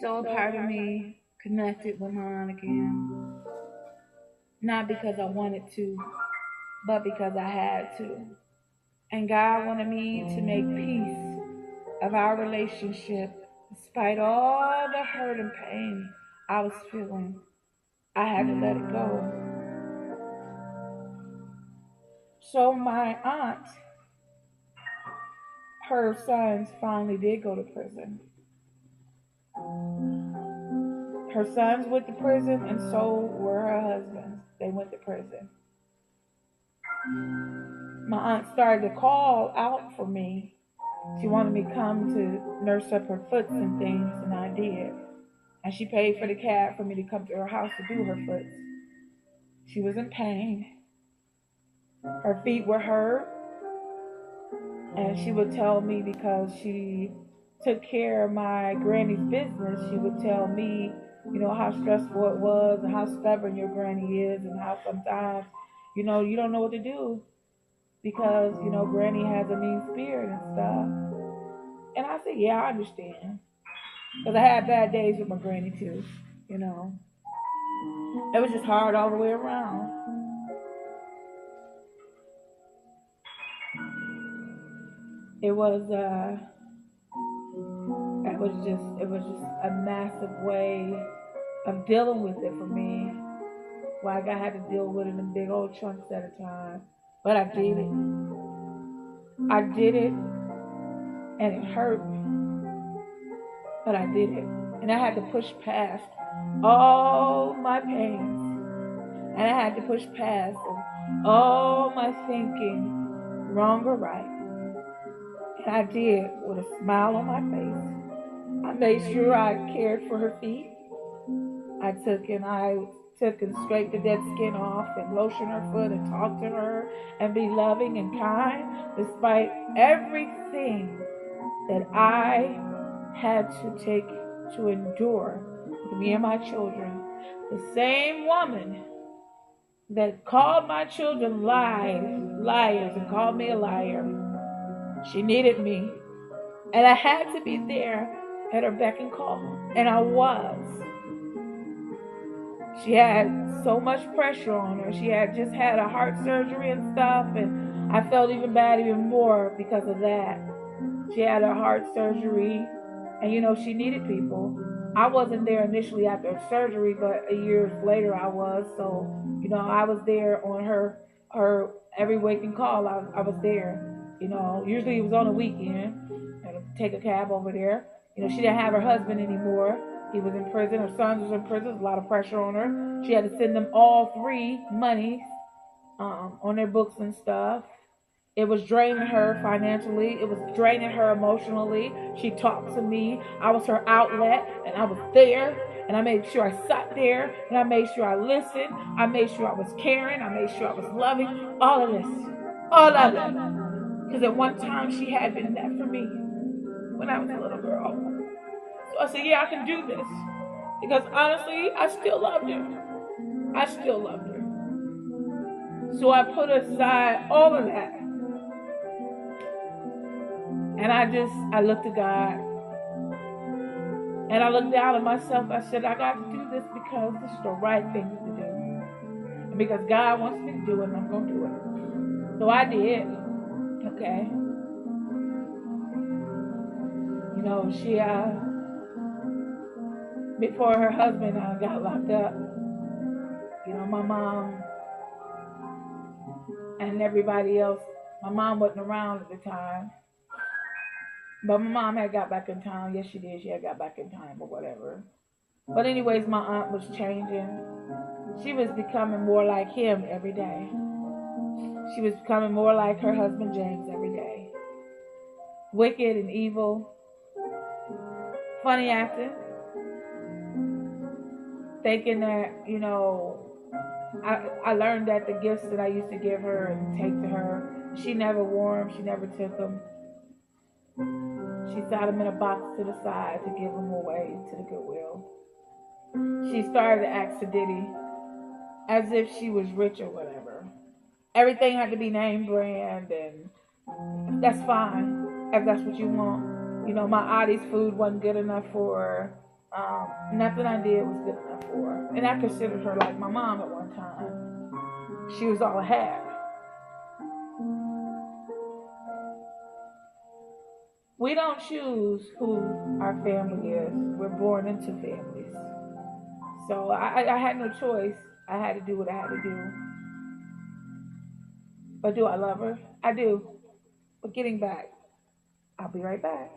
so a part of me connected with my aunt again. Not because I wanted to, but because I had to. And God wanted me to make peace of our relationship despite all the hurt and pain I was feeling. I had to let it go. So my aunt, her sons finally did go to prison. Her sons went to prison, and so were her husbands. They went to prison. My aunt started to call out for me. She wanted me to come to nurse up her foots and things, and I did. And she paid for the cab for me to come to her house to do her foots. She was in pain. Her feet were hurt, and she would tell me because she took care of my granny's business, she would tell me, how stressful it was and how stubborn your granny is and how sometimes, you don't know what to do because, granny has a mean spirit and stuff. And I said, yeah, I understand. Because I had bad days with my granny too, you know. It was just hard all the way around. It was it was just a massive way of dealing with it for me. Like I had to deal with it in big old chunks at a time. But I did it. I did it and it hurt. But I did it. And I had to push past all my pains. And I had to push past all my thinking, wrong or right. And I did with a smile on my face. I made sure I cared for her feet. I took and scraped the dead skin off and lotion her foot and talk to her and be loving and kind despite everything that I had to take to endure with me and my children. The same woman that called my children liars and called me a liar, she needed me. And I had to be there at her beck and call. And I was. She had so much pressure on her. She had just had a heart surgery and stuff, and I felt even bad even more because of that. She had a heart surgery, and she needed people. I wasn't there initially after her surgery, but a year later I was. So, I was there on her every waking call. I was there. Usually it was on a weekend. I'd take a cab over there. She didn't have her husband anymore. He was in prison. Her sons was in prison. There was a lot of pressure on her. She had to send them all three monies on their books and stuff. It was draining her financially. It was draining her emotionally. She talked to me. I was her outlet, and I was there. And I made sure I sat there, and I made sure I listened. I made sure I was caring. I made sure I was loving. All of this. All of it. Because at one time, she had been that for me when I was a little girl. So I said, yeah, I can do this. Because honestly, I still loved her. I still loved her. So I put aside all of that. And I looked at God. And I looked down at myself. I said, I got to do this because this is the right thing to do. And because God wants me to do it, and I'm going to do it. So I did. Okay. She, before her husband got locked up, my mom and everybody else, my mom wasn't around at the time. But my mom had got back in town. Yes, she did. She had got back in time or whatever. But anyways, my aunt was changing. She was becoming more like him every day. She was becoming more like her husband James every day. Wicked and evil. Funny acting. Thinking that, I learned that the gifts that I used to give her and take to her, she never wore them. She never took them. She sat them in a box to the side to give them away to the Goodwill. She started to act sedity as if she was rich or whatever. Everything had to be name brand, and that's fine if that's what you want. My Audie's food wasn't good enough for her. Nothing I did was good enough for her. And I considered her like my mom at one time. She was all I had. We don't choose who our family is. We're born into families. So I had no choice. I had to do what I had to do. But do I love her? I do. But getting back, I'll be right back.